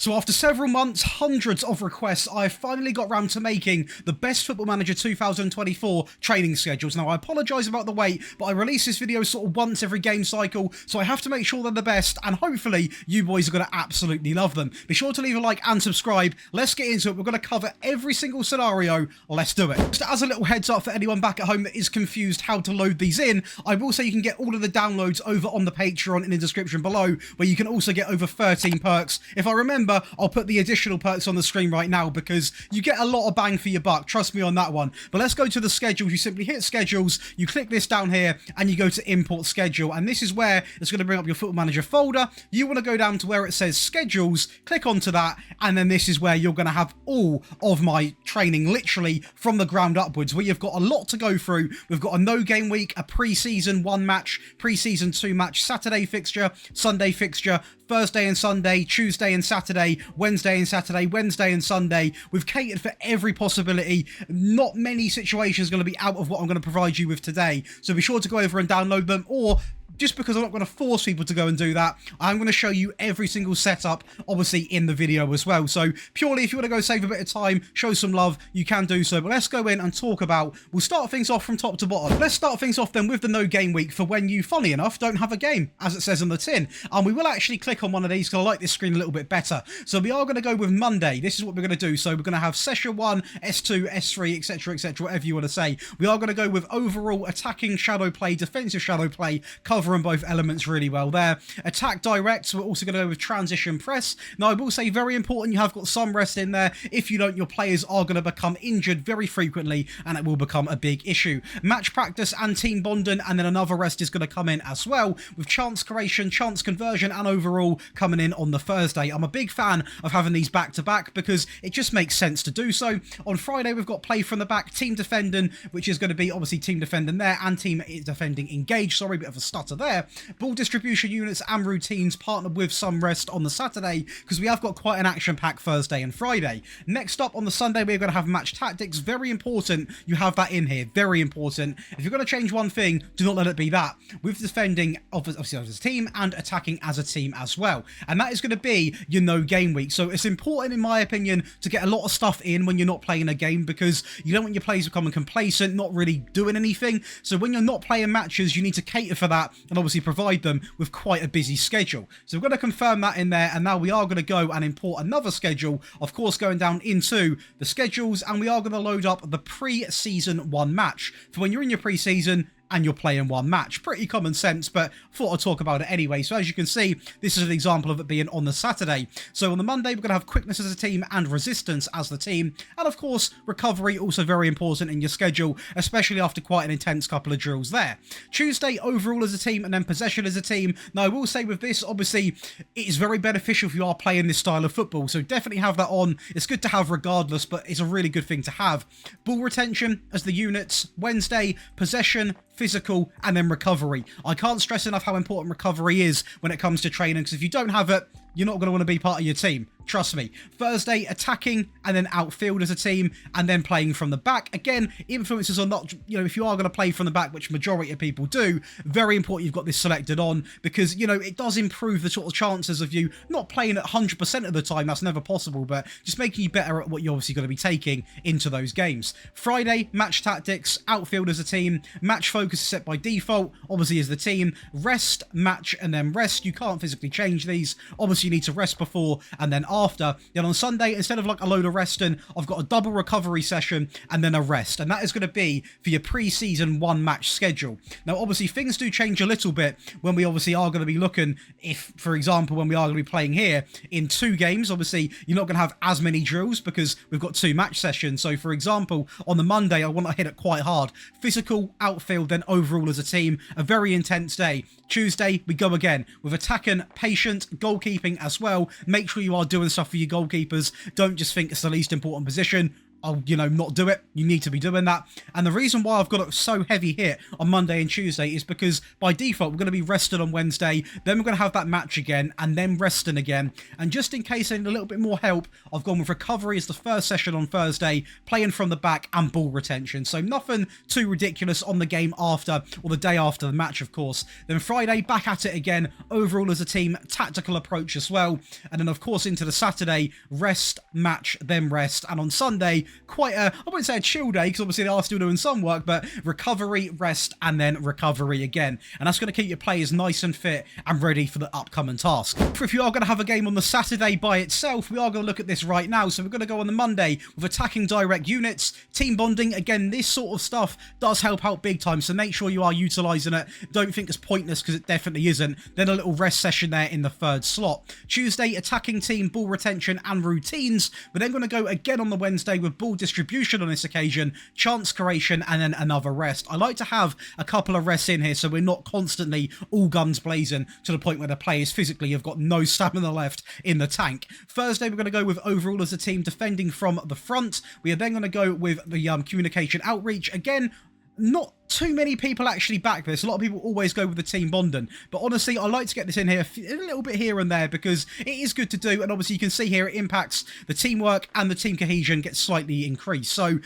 So after several months, hundreds of requests, I finally got round to making the Best Football Manager 2024 training schedules. Now, I apologise about the wait, but I release this video sort of once every game cycle, so I have to make sure they're the best, and hopefully you boys are going to absolutely love them. Be sure to leave a like and subscribe. Let's get into it. We're going to cover every single scenario. Let's do it. Just as a little heads up for anyone back at home that is confused how to load these in, I will say you can get all of the downloads over on the Patreon in the description below, where you can also get over 13 perks. If I remember, I'll put the additional perks on the screen right now because you get a lot of bang for your buck. Trust me on that one. But let's go to the schedules. You simply hit schedules, you click this down here, and you go to import schedule. And this is where it's going to bring up your Football Manager folder. You want to go down to where it says schedules, click onto that, and then this is where you're going to have all of my training literally from the ground upwards, where you've got a lot to go through. We've got a no game week, a pre-season 1 match, pre-season 2 match, Saturday fixture, Sunday fixture, Thursday and Sunday, Tuesday and Saturday, Wednesday and Saturday, Wednesday and Sunday. We've catered for every possibility. Not many situations are going to be out of what I'm going to provide you with today. So be sure to go over and download them, or just because I'm not going to force people to go and do that, I'm going to show you every single setup, obviously, in the video as well. So purely, if you want to go save a bit of time, show some love, you can do so. But let's go in and talk about, we'll start things off from top to bottom. Let's start things off then with the no game week for when you, funny enough, don't have a game, as it says on the tin. And we will actually click on one of these because I like this screen a little bit better. So we are going to go with Monday. This is what we're going to do. So we're going to have session 1, S2, S3, etc., whatever you want to say. We are going to go with overall attacking shadow play, defensive shadow play, covering both elements really well there. Attack direct, so we're also going to go with transition press. Now, I will say, very important, you have got some rest in there. If you don't, your players are going to become injured very frequently, and it will become a big issue. Match practice and team bonding, and then another rest is going to come in as well, with chance creation, chance conversion, and overall coming in on the Thursday. I'm a big fan of having these back-to-back because it just makes sense to do so. On Friday, we've got play from the back, team defending, which is going to be obviously team defending there, and team defending engaged. Sorry, bit of a stutter there. Ball distribution units and routines partnered with some rest on the Saturday, because we have got quite an action-packed Thursday and Friday. Next up on the Sunday, we're going to have match tactics. Very important you have that in here. Very important. If you're going to change one thing, do not let it be that. With defending obviously as a team and attacking as a team as well. And that is going to be your no game week. So it's important, in my opinion, to get a lot of stuff in when you're not playing a game, because you don't want your players becoming complacent, not really doing anything. So when you're not playing matches, you need to cater for that and obviously provide them with quite a busy schedule. So we're going to confirm that in there, and now we are going to go and import another schedule, of course going down into the schedules, and we are going to load up the pre-season 1 match for when you're in your pre-season and you're playing 1 match. Pretty common sense, but thought I'd talk about it anyway. So as you can see, this is an example of it being on the Saturday. So on the Monday, we're going to have quickness as a team and resistance as the team. And of course, recovery, also very important in your schedule, especially after quite an intense couple of drills there. Tuesday, overall as a team, and then possession as a team. Now, I will say with this, obviously, it is very beneficial if you are playing this style of football. So definitely have that on. It's good to have regardless, but it's a really good thing to have. Ball retention as the units. Wednesday, possession, physical, and then recovery. I can't stress enough how important recovery is when it comes to training, because if you don't have it, you're not going to want to be part of your team. Trust me. Thursday, attacking, and then outfield as a team, and then playing from the back. Again, influences are not, if you are going to play from the back, which majority of people do, very important you've got this selected on, because, it does improve the sort of chances of you not playing at 100% of the time. That's never possible, but just making you better at what you're obviously going to be taking into those games. Friday, match tactics, outfield as a team, match focus is set by default, obviously as the team, rest, match, and then rest. You can't physically change these. Obviously, you need to rest before and then after. Then on Sunday, instead of like a load of resting, I've got a double recovery session and then a rest, and that is going to be for your pre-season 1 match schedule. Now obviously things do change a little bit when we obviously are going to be looking, if for example when we are going to be playing here in 2 games, obviously you're not going to have as many drills because we've got 2 match sessions. So for example, on the Monday I want to hit it quite hard. Physical, outfield, then overall as a team. A very intense day. Tuesday we go again with attacking, patient, goalkeeping as well. Make sure you are doing stuff for your goalkeepers. Don't just think it's the least important position. I'll, not do it. You need to be doing that. And the reason why I've got it so heavy hit on Monday and Tuesday is because by default, we're going to be rested on Wednesday, then we're going to have that match again, and then resting again. And just in case I need a little bit more help, I've gone with recovery as the first session on Thursday, playing from the back and ball retention. So nothing too ridiculous on the game after, or the day after the match, of course. Then Friday, back at it again, overall as a team, tactical approach as well. And then, of course, into the Saturday, rest, match, then rest. And on Sunday, quite a, I wouldn't say a chill day, because obviously they are still doing some work, but recovery, rest, and then recovery again. And that's going to keep your players nice and fit and ready for the upcoming task. If you are going to have a game on the Saturday by itself, we are going to look at this right now. So we're going to go on the Monday with attacking direct units, team bonding. Again, this sort of stuff does help out big time, so make sure you are utilising it. Don't think it's pointless, because it definitely isn't. Then a little rest session there in the third slot. Tuesday, attacking team, ball retention, and routines. We're then going to go again on the Wednesday with ball distribution on this occasion, chance creation, and then another rest. I like to have a couple of rests in here so we're not constantly all guns blazing to the point where the players physically have got no stamina left in the tank. Thursday, we're going to go with overall as a team, defending from the front. We are then going to go with the communication outreach. Again, not too many people actually back this. A lot of people always go with the team bonding, but honestly, I like to get this in here a little bit here and there because it is good to do. And obviously you can see here it impacts the teamwork, and the team cohesion gets slightly increased. So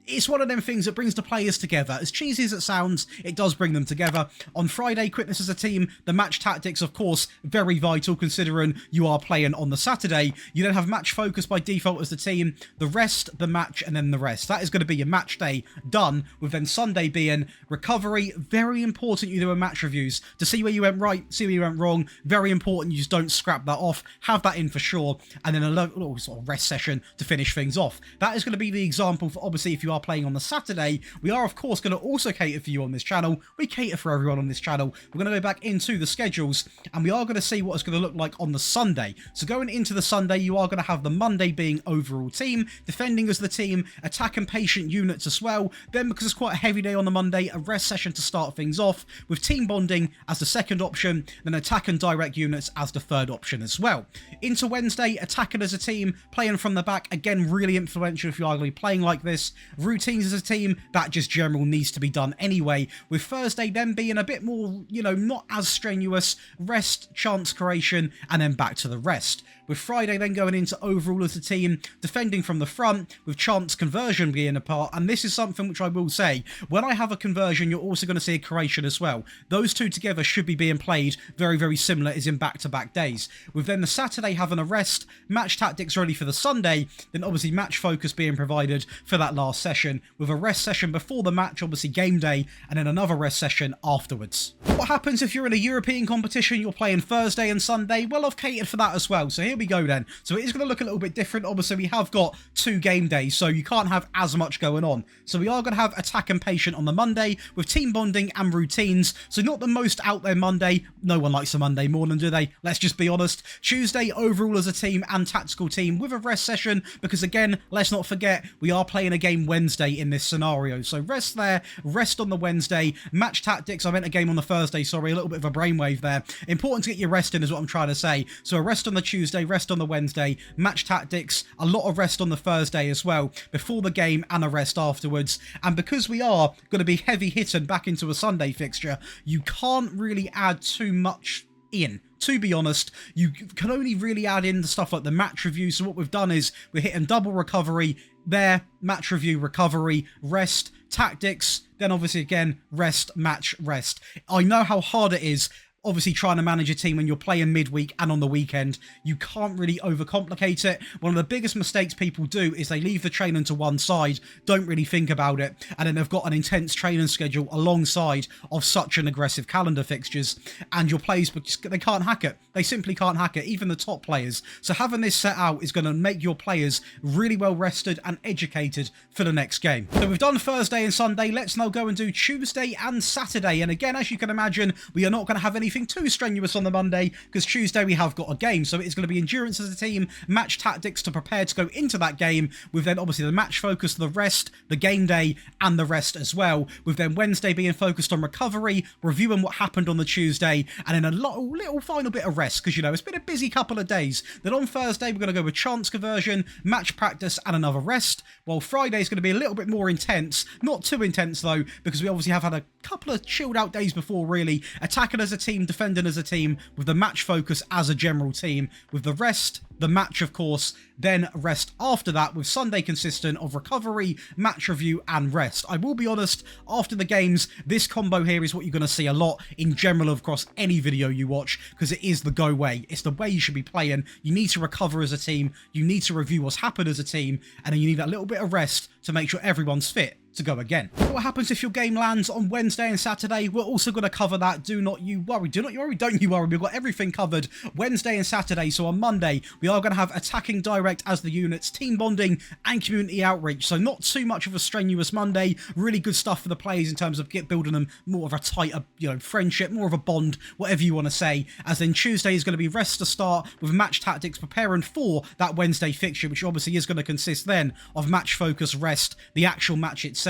it's one of them things that brings the players together. As cheesy as it sounds, it does bring them together. On Friday, quickness as a team, the match tactics, of course, very vital considering you are playing on the Saturday. You then have match focus by default as the team, the rest, the match, and then the rest. That is going to be your match day done, with then Sunday being recovery. Very important you do a match reviews to see where you went right, see where you went wrong. Very important you just don't scrap that off. Have that in for sure. And then a little sort of rest session to finish things off. That is going to be the example for, obviously, if you are playing on the Saturday. We are, of course, going to also cater for you on this channel. We cater for everyone on this channel. We're going to go back into the schedules, and we are going to see what it's going to look like on the Sunday. So going into the Sunday, you are going to have the Monday being overall team, defending as the team, attack and patient units as well. Then, because it's quite a heavy day on the Monday, a rest session to start things off, with team bonding as the second option, then attack and direct units as the third option as well. Into Wednesday, attacking as a team, playing from the back. Again, really influential if you are going to be playing like this. Routines as a team, that just general needs to be done anyway. With Thursday then being a bit more, not as strenuous, rest, chance creation, and then back to the rest. With Friday then going into overall as a team, defending from the front, with chance conversion being a part. And this is something which I will say, when I have a conversion, you're also going to see a creation as well. Those two together should be being played very, very similar as in back-to-back days. With then the Saturday having a rest, match tactics ready for the Sunday, then obviously match focus being provided for that last session, with a rest session before the match, obviously game day, and then another rest session afterwards. What happens if you're in a European competition, you're playing Thursday and Sunday? Well, I've catered for that as well. So here we go then. So it is going to look a little bit different. Obviously, we have got 2 game days, so you can't have as much going on. So we are going to have attack and patient on the Monday, with team bonding and routines. So not the most out there Monday. No one likes a Monday morning, do they? Let's just be honest. Tuesday, overall as a team and tactical team, with a rest session, because again, let's not forget, we are playing a game Wednesday in this scenario. So rest there, rest on the Wednesday, match tactics. I meant a game on the Thursday, sorry, a little bit of a brainwave there. Important to get your rest in is what I'm trying to say. So a rest on the Tuesday, rest on the Wednesday, match tactics, a lot of rest on the Thursday as well, before the game, and a rest afterwards. And because we are going to be heavy hitting back into a Sunday fixture, you can't really add too much in. To be honest, you can only really add in the stuff like the match review. So what we've done is we're hitting double recovery there, match review, recovery, rest, tactics, then obviously again, rest, match, rest. I know how hard it is, obviously trying to manage a team when you're playing midweek and on the weekend. You can't really overcomplicate it. One of the biggest mistakes people do is they leave the training to one side, don't really think about it, and then they've got an intense training schedule alongside of such an aggressive calendar fixtures, and your players, they can't hack it. They simply can't hack it, even the top players. So having this set out is going to make your players really well rested and educated for the next game. So we've done Thursday and Sunday. Let's now go and do Tuesday and Saturday. And again, as you can imagine, we are not going to have anything anything too strenuous on the Monday, because Tuesday we have got a game. So it's going to be endurance as a team, match tactics to prepare to go into that game, with then obviously the match focus, the rest, the game day, and the rest as well, with then Wednesday being focused on recovery, reviewing what happened on the Tuesday, and then a little final bit of rest, because, you know, it's been a busy couple of days. Then on Thursday, we're going to go with chance conversion, match practice, and another rest, while Friday is going to be a little bit more intense. Not too intense, though, because we obviously have had a couple of chilled out days before, really. Attacking as a team, defending as a team, with the match focus as a general team, with the rest, the match, of course, then rest after that, with Sunday consistent of recovery, match review, and rest. I will be honest, after the games, this combo here is what you're going to see a lot in general across any video you watch, because it is the go way. It's the way you should be playing. You need to recover as a team, you need to review what's happened as a team, and then you need that little bit of rest to make sure everyone's fit to go again. What happens if your game lands on Wednesday and Saturday? We're also going to cover that. Do not you worry. Do not you worry. Don't you worry. We've got everything covered Wednesday and Saturday. So on Monday, we are going to have attacking direct as the units, team bonding, and community outreach. So not too much of a strenuous Monday. Really good stuff for the players in terms of building them more of a tighter, you know, friendship, more of a bond, whatever you want to say. As then Tuesday is going to be rest to start, with match tactics, preparing for that Wednesday fixture, which obviously is going to consist then of match focus, rest, the actual match itself,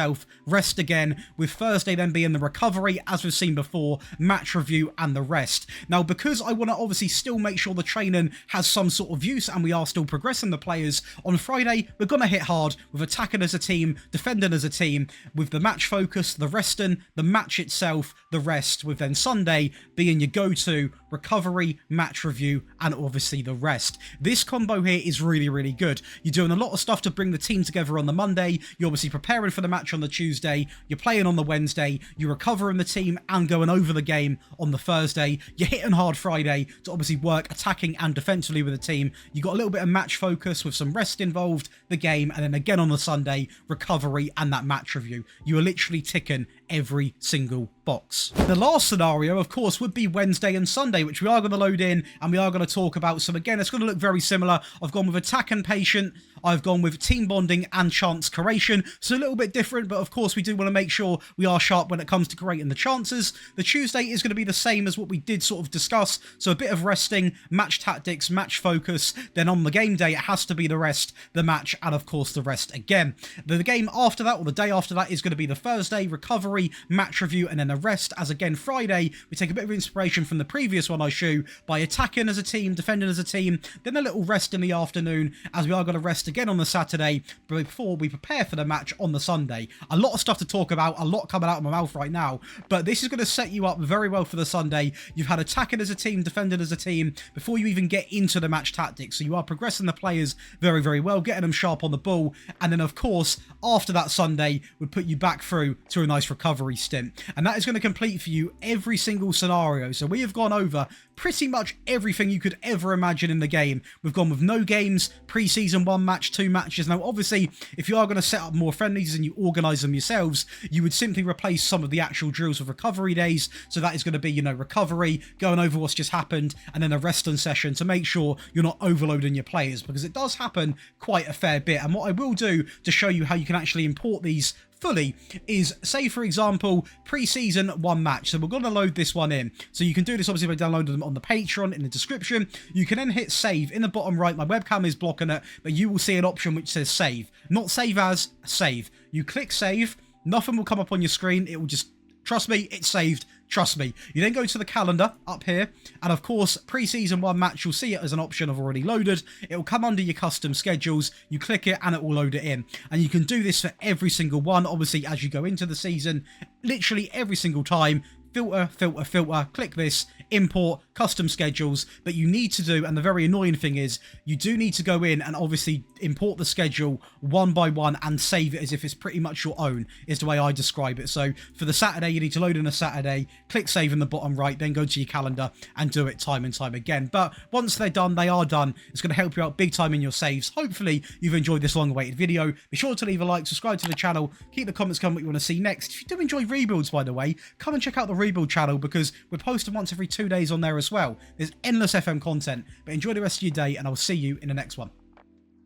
rest again, with Thursday then being the recovery, as we've seen before, match review, and the rest. Now, because I want to obviously still make sure the training has some sort of use and we are still progressing the players, on Friday we're going to hit hard with attacking as a team, defending as a team, with the match focus, the resting, the match itself, the rest, with then Sunday being your go-to recovery, match review, and obviously the rest. This combo here is really, really good. You're doing a lot of stuff to bring the team together on the Monday. You're obviously preparing for the match on the Tuesday. You're playing on the Wednesday. You're recovering the team and going over the game on the Thursday. You're hitting hard Friday to obviously work attacking and defensively with the team. You got a little bit of match focus with some rest involved, the game, and then again on the Sunday, recovery and that match review. You are literally ticking every single box. The last scenario, of course, would be Wednesday and Sunday, which we are going to load in and we are going to talk about. So again, it's going to look very similar. I've gone with attack and patient. I've gone with team bonding and chance creation. So a little bit different, but of course we do want to make sure we are sharp when it comes to creating the chances. The Tuesday is going to be the same as what we did sort of discuss. So a bit of resting, match tactics, match focus. Then on the game day, it has to be the rest, the match, and of course the rest again. The game after that, or the day after that, is going to be the Thursday, recovery, match review, and then the rest. As again, Friday, we take a bit of inspiration from the previous one I showed by attacking as a team, defending as a team, then a little rest in the afternoon, as we are going to rest again on the Saturday before we prepare for the match on the Sunday. A lot of stuff to talk about, a lot coming out of my mouth right now, but this is going to set you up very well for the Sunday. You've had attacking as a team, defending as a team, before you even get into the match tactics, so you are progressing the players very, very well, getting them sharp on the ball, and then of course, after that Sunday, would put you back through to a nice recovery stint, and that is going to complete for you every single scenario. So we have gone over pretty much everything you could ever imagine in the game. We've gone with no games, pre-season, 1 match, 2 matches. Now obviously, if you are going to set up more friendlies and you organise them yourselves, you would simply replace some of the actual drills with recovery days. So that is going to be, you know, recovery, going over what's just happened, and then a resting session to make sure you're not overloading your players, because it does happen quite a fair bit. And what I will do to show you how you can actually import these fully is, say for example, pre-season 1 match. So we're going to load this one in. So you can do this obviously by downloading them on the Patreon in the description. You can then hit save. In the bottom right, my webcam is blocking it, but you will see an option which says save. Not save as, save. You click save, nothing will come up on your screen. It will just, trust me, it's saved. Trust me. You then go to the calendar up here, and of course, pre-season 1 match, you'll see it as an option I've already loaded. It will come under your custom schedules. You click it and it will load it in. And you can do this for every single one, obviously, as you go into the season, literally every single time. Filter, filter, filter, click this, import, custom schedules, but you need to do, and the very annoying thing is, you do need to go in and obviously import the schedule one by one and save it as if it's pretty much your own, is the way I describe it. So for the Saturday, you need to load in a Saturday, click save in the bottom right, then go to your calendar and do it time and time again. But once they're done, they are done. It's going to help you out big time in your saves. Hopefully you've enjoyed this long-awaited video. Be sure to leave a like, subscribe to the channel, keep the comments coming what you want to see next. If you do enjoy rebuilds, by the way, come and check out the rebuild channel, because we're posting once every 2 days on there as well. There's endless FM content, but enjoy the rest of your day and I'll see you in the next one.